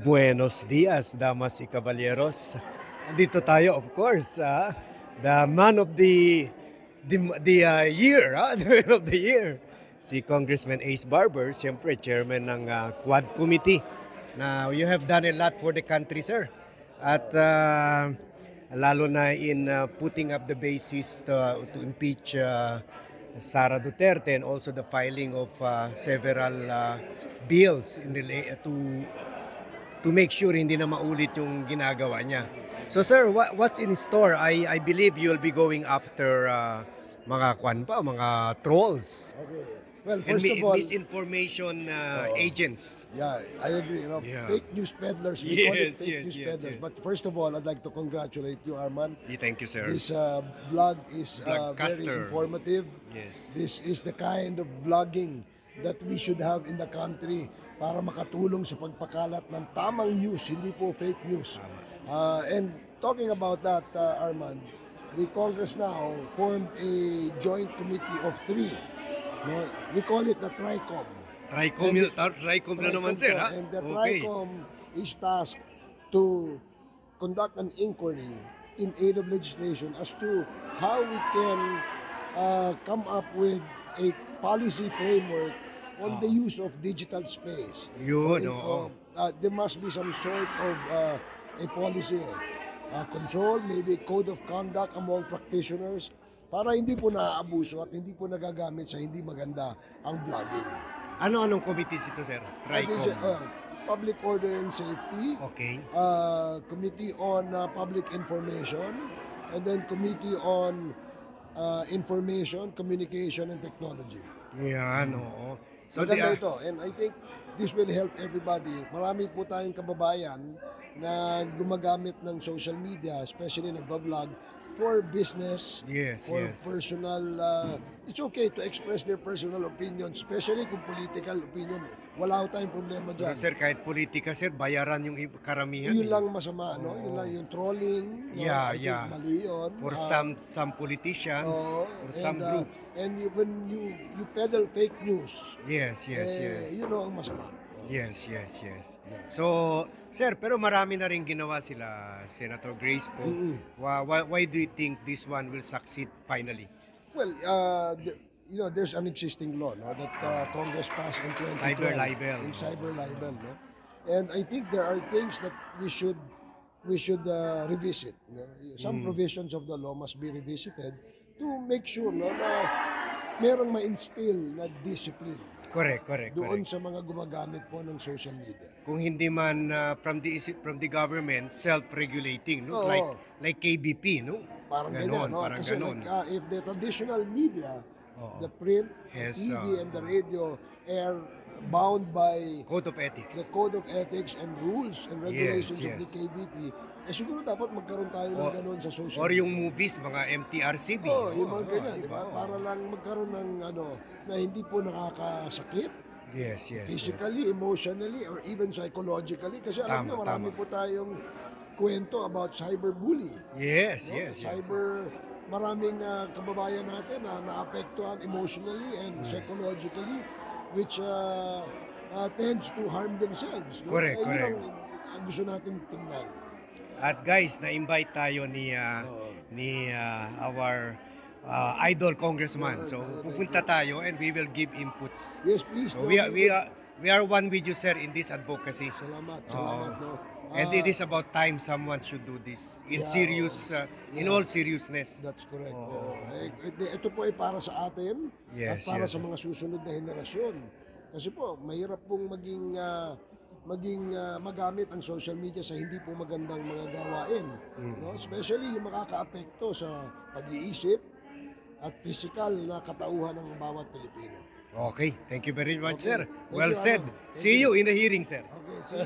Buenos dias, damas y caballeros. Dito tayo, of course, the man of the year, the man of the year. Si Congressman Ace Barber, siyempre chairman ng Quad Committee. Now, you have done a lot for the country, sir. At lalo na in putting up the basis to impeach Sara Duterte, and also the filing of several bills to make sure hindi na maulit yung ginagawa niya. So sir, what's in store? I believe you'll be going after mga trolls Okay. Well, and first of all, misinformation agents. yeah, I agree. Yeah. Fake news peddlers. We call Yes, it fake news yes, peddlers. yes. But first of all, I'd like to congratulate you, Arman. Thank you, sir. This blog is very Blogcaster. informative. Yes. This is the kind of blogging that we should have in the country para makatulong sa pagpakalat ng tamang news, hindi po fake news. And talking about that, Arman, the Congress now formed a joint committee of 3. No, we call it the TRICOM. Tricom na naman, sir. Ha? And the Okay. TRICOM is tasked to conduct an inquiry in aid of legislation as to how we can come up with a policy framework on the use of digital space. Yun, There must be some sort of a policy, control, maybe code of conduct among practitioners para hindi po naaabuso at hindi po nagagamit sa hindi maganda ang vlogging. Anong committees ito, sir? That is, Tricom. Public Order and Safety, Okay. Committee on Public Information, and then Committee on Information, Communication, and Technology. Yan, oo. So, Maganda ito, and I think this will help everybody. Marami po tayong kababayan na gumagamit ng social media, especially nagbablog, for business, Yes, for yes. personal, it's okay to express their personal opinion, especially kung political opinion. Wala ko tayong problema dyan. Sir, kahit politika, sir, bayaran yung karamihan. Yun lang masama, no? Yun lang yung trolling. Yeah, I think yeah. mali yun. For some politicians, for some groups. And when you peddle fake news, Yes, yes. yun ang masama. Yes. So, sir, pero marami na rin ginawa sila, Senator Grace po. Why do you think this one will succeed finally? Well, there's an existing law, no, that Congress passed in 2012. Cyber libel. In cyber libel, no? And I think there are things that we should revisit. No? Some provisions of the law must be revisited to make sure, no, na merong ma-instill na discipline. Correct. Doon sa mga gumagamit po ng social media. Kung hindi man from the government self-regulating, no? Oo. Like KBP, no? Parang Ganon, ganyan, no? parang Kasi ganon. like, if the traditional media, the print, Yes, the TV, and the radio are bound by Code of Ethics. the Code of Ethics and rules and regulations Yes. of the KBP, siguro dapat magkaroon tayo ng ganun sa social Or yung media. movies, mga MTRCB. Yung mga ganyan, di ba? Para lang magkaroon ng na hindi po nakakasakit. Yes. Physically, emotionally, or even psychologically. Kasi alam Tama, nyo, marami tama. po tayong kwento about cyberbullying. Yes. Maraming kababayan natin na naapektuhan emotionally and psychologically, which tends to harm themselves. No? Correct. Yun ang gusto natin tingnan. At guys, na-invite tayo ni our idol congressman. So pupunta tayo and we will give inputs. Yes, please. So no, we are one with you, sir, in this advocacy. Salamat. No? And it is about time someone should do this in in all seriousness. That's correct. Ito po ay para sa atin at Yes, para yes. sa mga susunod na henerasyon. Kasi po, mahirap pong maging magamit ang social media sa hindi po magandang mga gawain. No? Especially yung makakaapekto sa pag-iisip at physical na katauhan ng bawat Pilipino. Okay, thank you very much, sir. Thank Well you, said. Alan. Thank See you. you in the hearing, sir. Okay, see you.